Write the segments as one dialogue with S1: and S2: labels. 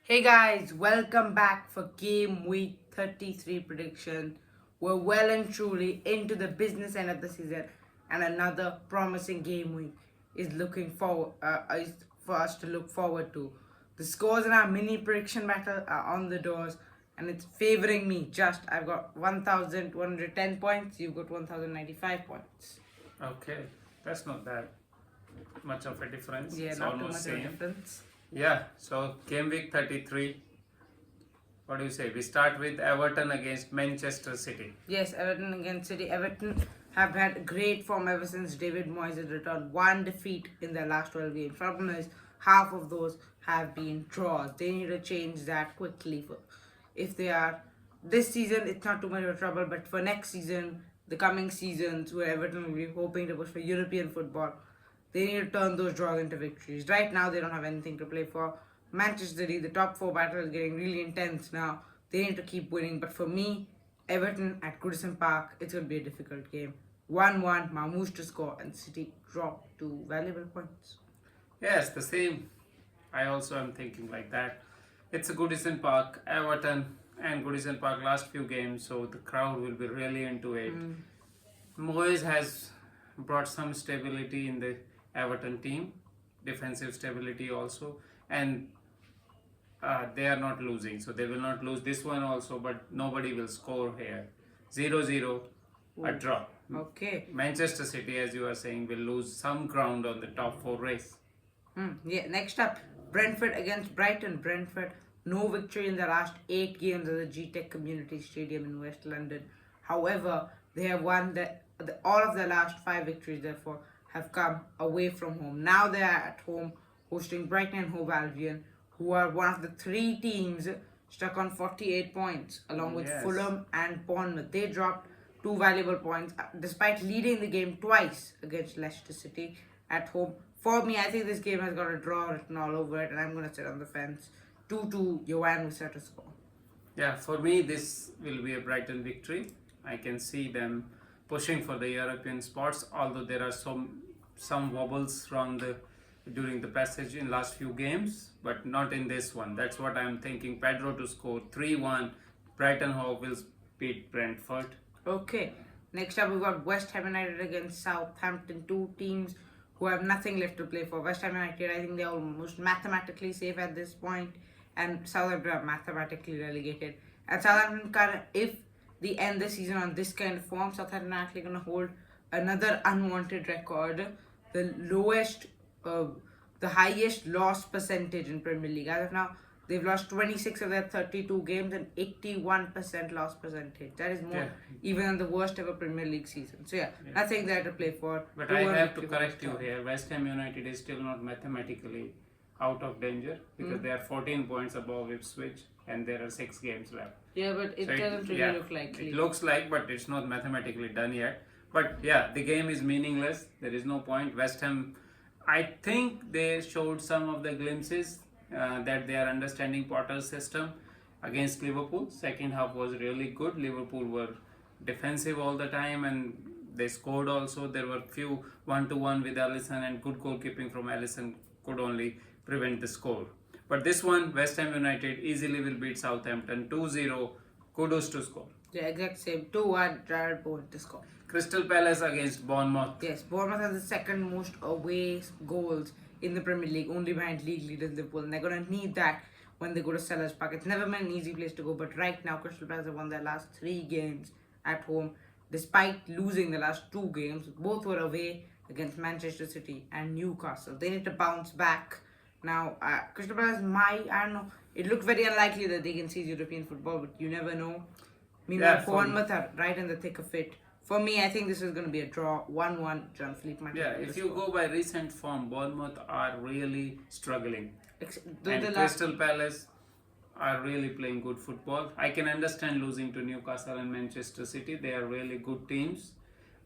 S1: Hey guys, welcome back for game week 33 prediction. We're well and truly into the business end of the season, and another promising game week is looking forward is for us to look forward to. The scores in our mini prediction battle are on the doors, and it's favoring me. I've got 1,110 points. You've got 1,095 points.
S2: Okay, that's not that much of a difference.
S1: Yeah,
S2: It's
S1: not too
S2: almost
S1: much of a
S2: same.
S1: difference.
S2: Yeah, so game week 33. What do you say? We start with Everton against Manchester City.
S1: Yes, Everton against City. Everton have had great form ever since David Moyes has returned. One defeat in their last 12 games. Problem is, half of those have been draws. They need to change that quickly. If they are this season, it's not too much of trouble. But for next season, the coming seasons, where Everton will be hoping to push for European football, they need to turn those draws into victories. Right now, they don't have anything to play for. Manchester City, the top four battle is getting really intense now. They need to keep winning. But for me, Everton at Goodison Park, it's going to be a difficult game. 1-1, Mamouche to score, and City drop two valuable points.
S2: Yes, the same. I also am thinking like that. It's a Goodison Park, Everton and Goodison Park last few games, so the crowd will be really into it. Moyes has brought some stability in the Everton team, defensive stability also, and they are not losing, so they will not lose this one also, but nobody will score here. 0-0, a draw.
S1: Okay.
S2: Manchester City, as you are saying, will lose some ground on the top four race.
S1: Yeah. Next up, Brentford against Brighton. Brentford, no victory in the last 8 games at the G-Tech Community Stadium in West London. However, they have won all of their last 5 victories, therefore, have come away from home. Now they are at home hosting Brighton and Hove Albion, who are one of the 3 teams stuck on 48 points, along with
S2: Yes.
S1: Fulham and Bournemouth. They dropped 2 valuable points despite leading the game twice against Leicester City at home. For me, I think this game has got a draw written all over it, and I'm going to sit on the fence. 2-2, Johan Wissa to score.
S2: Yeah, for me, this will be a Brighton victory. I can see them pushing for the European spots, although there are some wobbles during the passage in last few games, but not in this one. That's what I'm thinking. Pedro to score 3-1. Brighton Hove will beat Brentford.
S1: Okay, next up we've got West Ham United against Southampton, 2 teams who have nothing left to play for. West Ham United, I think they're almost mathematically safe at this point, and Southampton are mathematically relegated. And Southampton, if they end the season on this kind of form, Southampton are actually going to hold another unwanted record, the highest loss percentage in Premier League. As of now, they've lost 26 of their 32 games and 81% loss percentage. That is more even than the worst ever Premier League season. So nothing there to play for.
S2: But I have to correct you here. West Ham United is still not mathematically out of danger because they are 14 points above Ipswich and there are 6 games left.
S1: Yeah, but it doesn't really look likely.
S2: It looks like, but it's not mathematically done yet. But yeah, the game is meaningless. There is no point. West Ham, I think they showed some of the glimpses that they are understanding Potter's system against Liverpool. Second half was really good. Liverpool were defensive all the time and they scored also. There were few 1-1 with Alisson, and good goalkeeping from Alisson could only prevent the score. But this one, West Ham United easily will beat Southampton 2-0. Kudos to score.
S1: Yeah, exact same. 2-1, Jared Bowen to score.
S2: Crystal Palace against Bournemouth.
S1: Yes, Bournemouth has the second most away goals in the Premier League, only behind league leaders Liverpool, and they're going to need that when they go to Sellers Park. It's never been an easy place to go, but right now Crystal Palace have won their last 3 games at home, despite losing the last 2 games. Both were away against Manchester City and Newcastle. They need to bounce back. Now, Crystal Palace I don't know, it looked very unlikely that they can seize European football, but you never know. Meanwhile, Bournemouth are right in the thick of it. For me, I think this is going to be a draw, 1-1. John Philippe might.
S2: Yeah, if you go by recent form, Bournemouth are really struggling. And Crystal Palace are really playing good football. I can understand losing to Newcastle and Manchester City. They are really good teams.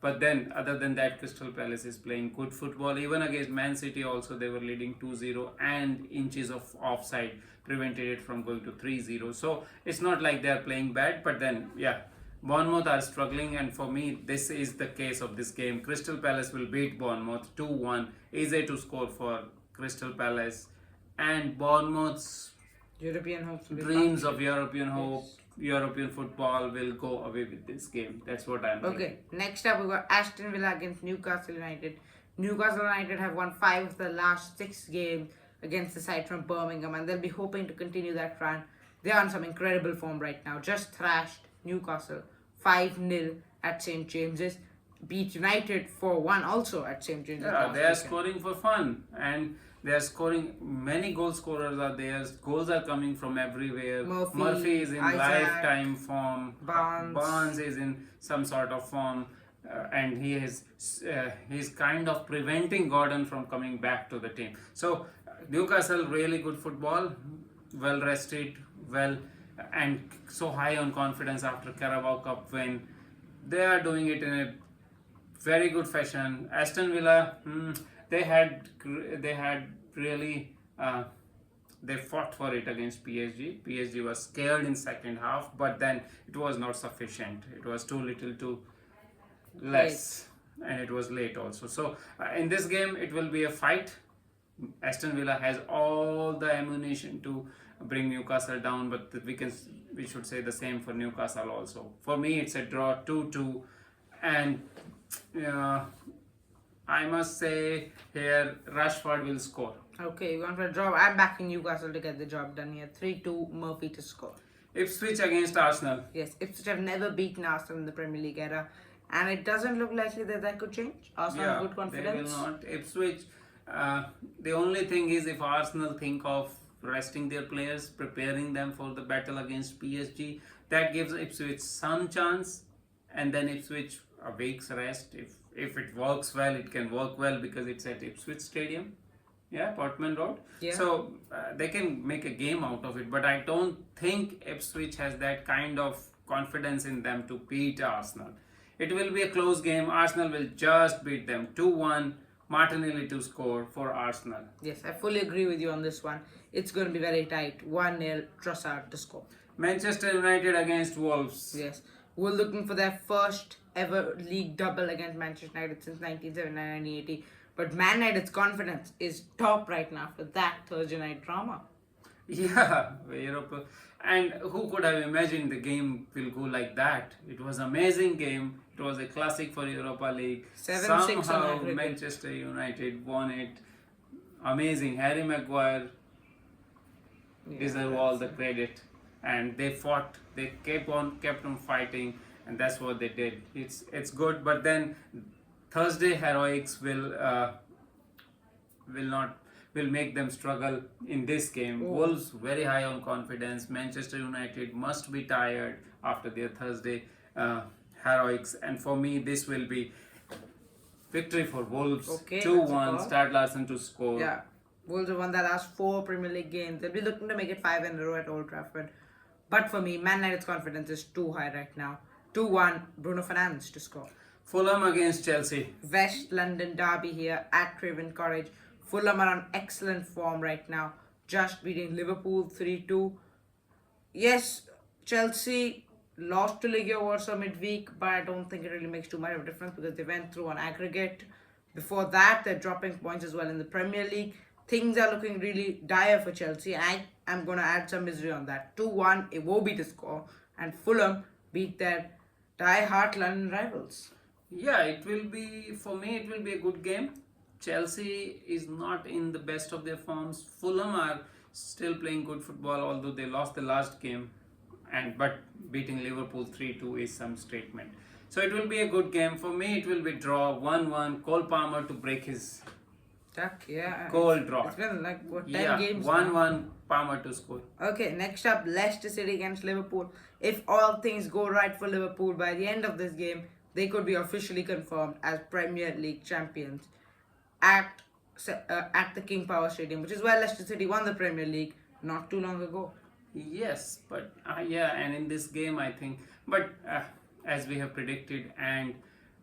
S2: But then, other than that, Crystal Palace is playing good football. Even against Man City also, they were leading 2-0 and inches of offside prevented it from going to 3-0. So, it's not like they are playing bad. But then, yeah, Bournemouth are struggling, and for me, this is the case of this game. Crystal Palace will beat Bournemouth 2-1. Easy to score for Crystal Palace. And Bournemouth's
S1: European hopes will be
S2: dreams
S1: punctured.
S2: of European hope,
S1: Yes.
S2: European football will go away with this game. That's what I'm thinking.
S1: Okay, next up we got Aston Villa against Newcastle United. Newcastle United have won 5 of the last 6 games against the side from Birmingham, and they'll be hoping to continue that run. They're on some incredible form right now. Just thrashed Newcastle 5-0 at St James's. Beat United 4-1 also at St James's.
S2: Yeah,
S1: last
S2: they are
S1: weekend.
S2: scoring for fun, and they are scoring. Many goal scorers are there. Goals are coming from everywhere.
S1: Murphy,
S2: is in
S1: Isaac,
S2: lifetime form.
S1: Barnes.
S2: Barnes is in some sort of form, and he's kind of preventing Gordon from coming back to the team. So Newcastle really good football, well rested, well, and so high on confidence after Carabao Cup win. They are doing it in a very good fashion. Aston Villa, they had really they fought for it against PSG. PSG was scared in second half, but then it was not sufficient. It was too little, too less, and it was late also. So in this game, it will be a fight. Aston Villa has all the ammunition to bring Newcastle down, but we should say the same for Newcastle also. For me, it's a draw 2-2, and I must say here Rashford will score.
S1: Okay, we're going for a draw. I'm backing Newcastle to get the job done here. 3-2, Murphy to score.
S2: Ipswich against Arsenal.
S1: Yes, Ipswich have never beaten Arsenal in the Premier League era, and it doesn't look likely that could change. Arsenal have good confidence.
S2: They will not. Ipswich, the only thing is if Arsenal think of resting their players, preparing them for the battle against PSG, that gives Ipswich some chance, and then Ipswich a week's rest. If it works well, it can work well because it's at Ipswich Stadium. Yeah, Portman Road.
S1: Yeah.
S2: So they can make a game out of it, but I don't think Ipswich has that kind of confidence in them to beat Arsenal. It will be a close game. Arsenal will just beat them 2-1. Martinelli to score for Arsenal.
S1: Yes, I fully agree with you on this one. It's going to be very tight. 1-0, Trossard to score.
S2: Manchester United against Wolves.
S1: Yes, we're looking for their first ever league double against Manchester United since 1979-1980. But Man United's confidence is top right now after that Thursday night drama.
S2: Yeah, Europa. And who could have imagined the game will go like that? It was an amazing game. It was a classic for Europa League.
S1: 7-6
S2: Somehow Manchester United won it. Amazing. Harry Maguire deserve all the credit. And they fought. They kept on fighting, and that's what they did. It's good, but then Thursday heroics will make them struggle in this game.
S1: Oh.
S2: Wolves very high on confidence. Manchester United must be tired after their Thursday heroics, and for me this will be victory for Wolves.
S1: Okay,
S2: 2-1. Start Larson to score.
S1: Yeah, Wolves have won their last 4 Premier League games. They'll be looking to make it 5 in a row at Old Trafford. But for me, Man United's confidence is too high right now. 2-1, Bruno Fernandes to score.
S2: Fulham against Chelsea.
S1: West London derby here at Craven Cottage. Fulham are on excellent form right now, just beating Liverpool 3-2. Yes, Chelsea lost to Legia Warsaw midweek, but I don't think it really makes too much of a difference because they went through on aggregate. Before that, they're dropping points as well in the Premier League. Things are looking really dire for Chelsea, and I'm going to add some misery on that. 2-1, Iwobi to score, and Fulham beat their die-hard London rivals.
S2: Yeah, it will be, for me, it will be a good game. Chelsea is not in the best of their forms. Fulham are still playing good football, although they lost the last game. But beating Liverpool 3-2 is some statement. So it will be a good game. For me, it will be draw 1-1. Cole Palmer to break his goal draw.
S1: It's been like, 10 games
S2: 1-1, Palmer to score.
S1: Okay, next up, Leicester City against Liverpool. If all things go right for Liverpool, by the end of this game, they could be officially confirmed as Premier League champions at the King Power Stadium, which is where Leicester City won the Premier League not too long ago.
S2: Yes, but and in this game, I think, but as we have predicted, and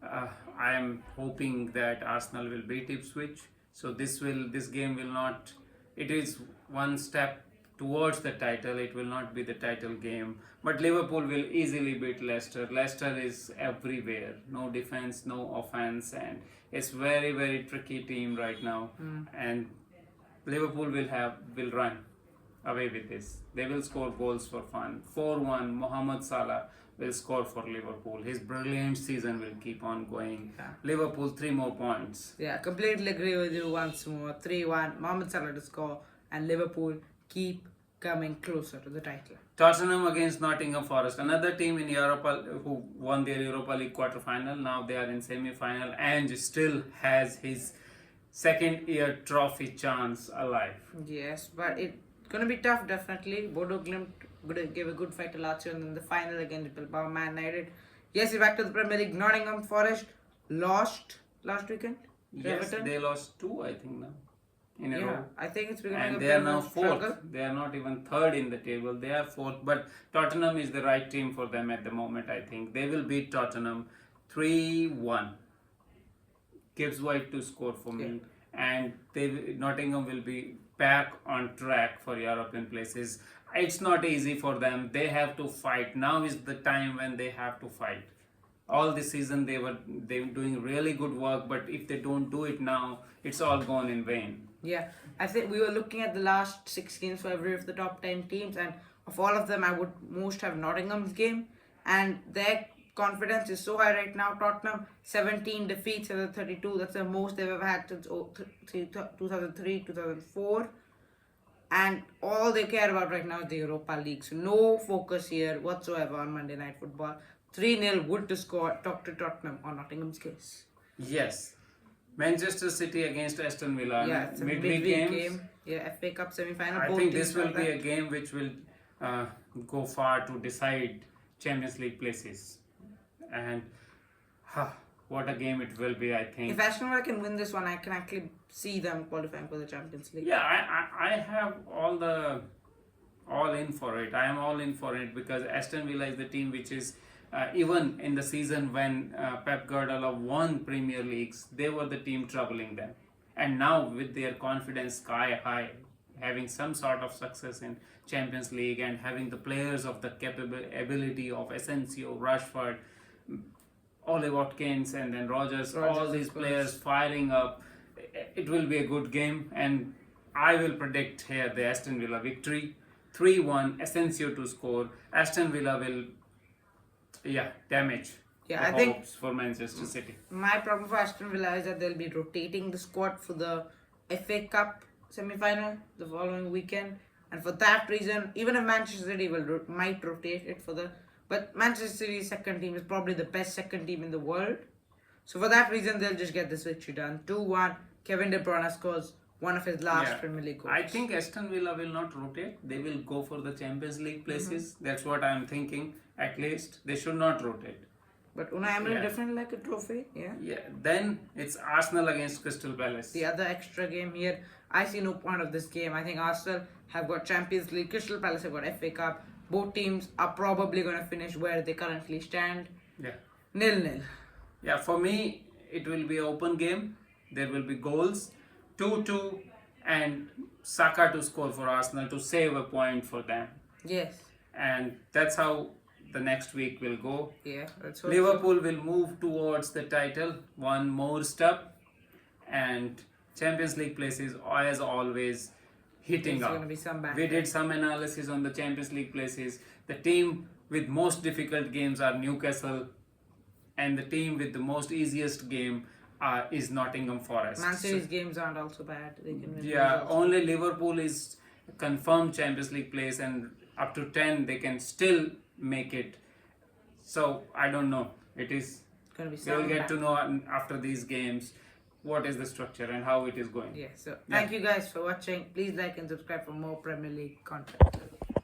S2: I am hoping that Arsenal will beat Ipswich. So this game will not. It is one step towards the title. It will not be the title game, but Liverpool will easily beat Leicester. Leicester is everywhere. No defense, no offense, and it's very, very tricky team right now. And Liverpool will run. away with this. They will score goals for fun. 4-1, Mohamed Salah will score for Liverpool. His brilliant season will keep on going.
S1: Yeah.
S2: Liverpool 3 more points.
S1: Yeah, completely agree with you once more. 3-1, Mohamed Salah to score, and Liverpool keep coming closer to the title.
S2: Tottenham against Nottingham Forest, another team in Europa who won their Europa League quarter-final. Now they are in semi-final and still has his second-year trophy chance alive.
S1: Yes, but it's gonna be tough, definitely. Bodo Glimt gave a good fight to Lazio, and then the final against Bilbao Man United. Yes, we're back to the Premier League. Nottingham Forest lost last weekend.
S2: Yes,
S1: Everton.
S2: they lost 2, I think, now in a row.
S1: I think it's becoming
S2: And
S1: a
S2: they
S1: bit
S2: are
S1: of
S2: now
S1: a
S2: fourth.
S1: struggle.
S2: They are not even third in the table. They are fourth. But Tottenham is the right team for them at the moment, I think. They will beat Tottenham 3-1. Gibbs White to score for me. And Nottingham will be back on track for European places. It's not easy for them. They have to fight. Now is the time when they have to fight. All this season they were doing really good work, but if they don't do it now, it's all gone in vain.
S1: Yeah, I think we were looking at the last 6 games for every of the top 10 teams, and of all of them, I would most have Nottingham's game, and their confidence is so high right now. Tottenham 17 defeats out of 32. That's the most they've ever had since 2003, 2004. And all they care about right now is the Europa League. So no focus here whatsoever on Monday Night Football. 3-0 would to score Dr. Tottenham on Nottingham's case.
S2: Yes. Manchester City against Aston Villa.
S1: Yeah, it's a midweek game. Yeah, FA Cup semi-final.
S2: I
S1: Both
S2: think
S1: teams
S2: this will
S1: have
S2: be
S1: that.
S2: a game which will go far to decide Champions League places. And what a game it will be, I think.
S1: If Aston Villa can win this one, I can actually see them qualifying for the Champions League.
S2: Yeah, I have all in for it. I am all in for it because Aston Villa is the team which is even in the season when Pep Guardiola won Premier Leagues, they were the team troubling them. And now with their confidence sky high, having some sort of success in Champions League and having the players of the ability of Asensio, Rashford, Ole Watkins, and then Rodgers, all these players firing up, it will be a good game. And I will predict here the Aston Villa victory. 3-1, Asensio to score. Aston Villa will damage the
S1: I think
S2: hopes for Manchester City.
S1: my problem for Aston Villa is that they'll be rotating the squad for the FA Cup semi-final the following weekend, and for that reason, even if Manchester City might rotate it but Manchester City's second team is probably the best second team in the world, so for that reason they'll just get this victory done. 2-1. Kevin De Bruyne scores one of his last Premier League goals.
S2: I think Aston Villa will not rotate. They will go for the Champions League places. That's what I am thinking. At least they should not rotate.
S1: But Unai Emery definitely like a trophy.
S2: Yeah. Then it's Arsenal against Crystal Palace.
S1: The other extra game here, I see no point of this game. I think Arsenal have got Champions League, Crystal Palace have got FA Cup. Both teams are probably going to finish where they currently stand. 0-0.
S2: Yeah, for me, it will be an open game. There will be goals. 2-2 and Saka to score for Arsenal to save a point for them.
S1: Yes.
S2: And that's how the next week will go.
S1: Yeah, that's
S2: Liverpool will move towards the title, one more step, and Champions League places as always heating
S1: It's
S2: up.
S1: gonna be some back
S2: We did some analysis on the Champions League places. The team with most difficult games are Newcastle, and the team with the most easiest game is Nottingham Forest.
S1: Man City's games aren't also bad. They can win.
S2: Yeah, only Liverpool is confirmed Champions League place, and up to 10 they can still make it. So I don't know. It's
S1: gonna be
S2: we'll get to know after these games what is the structure and how it is going.
S1: Yeah, so thank you guys for watching. Please like and subscribe for more Premier League content.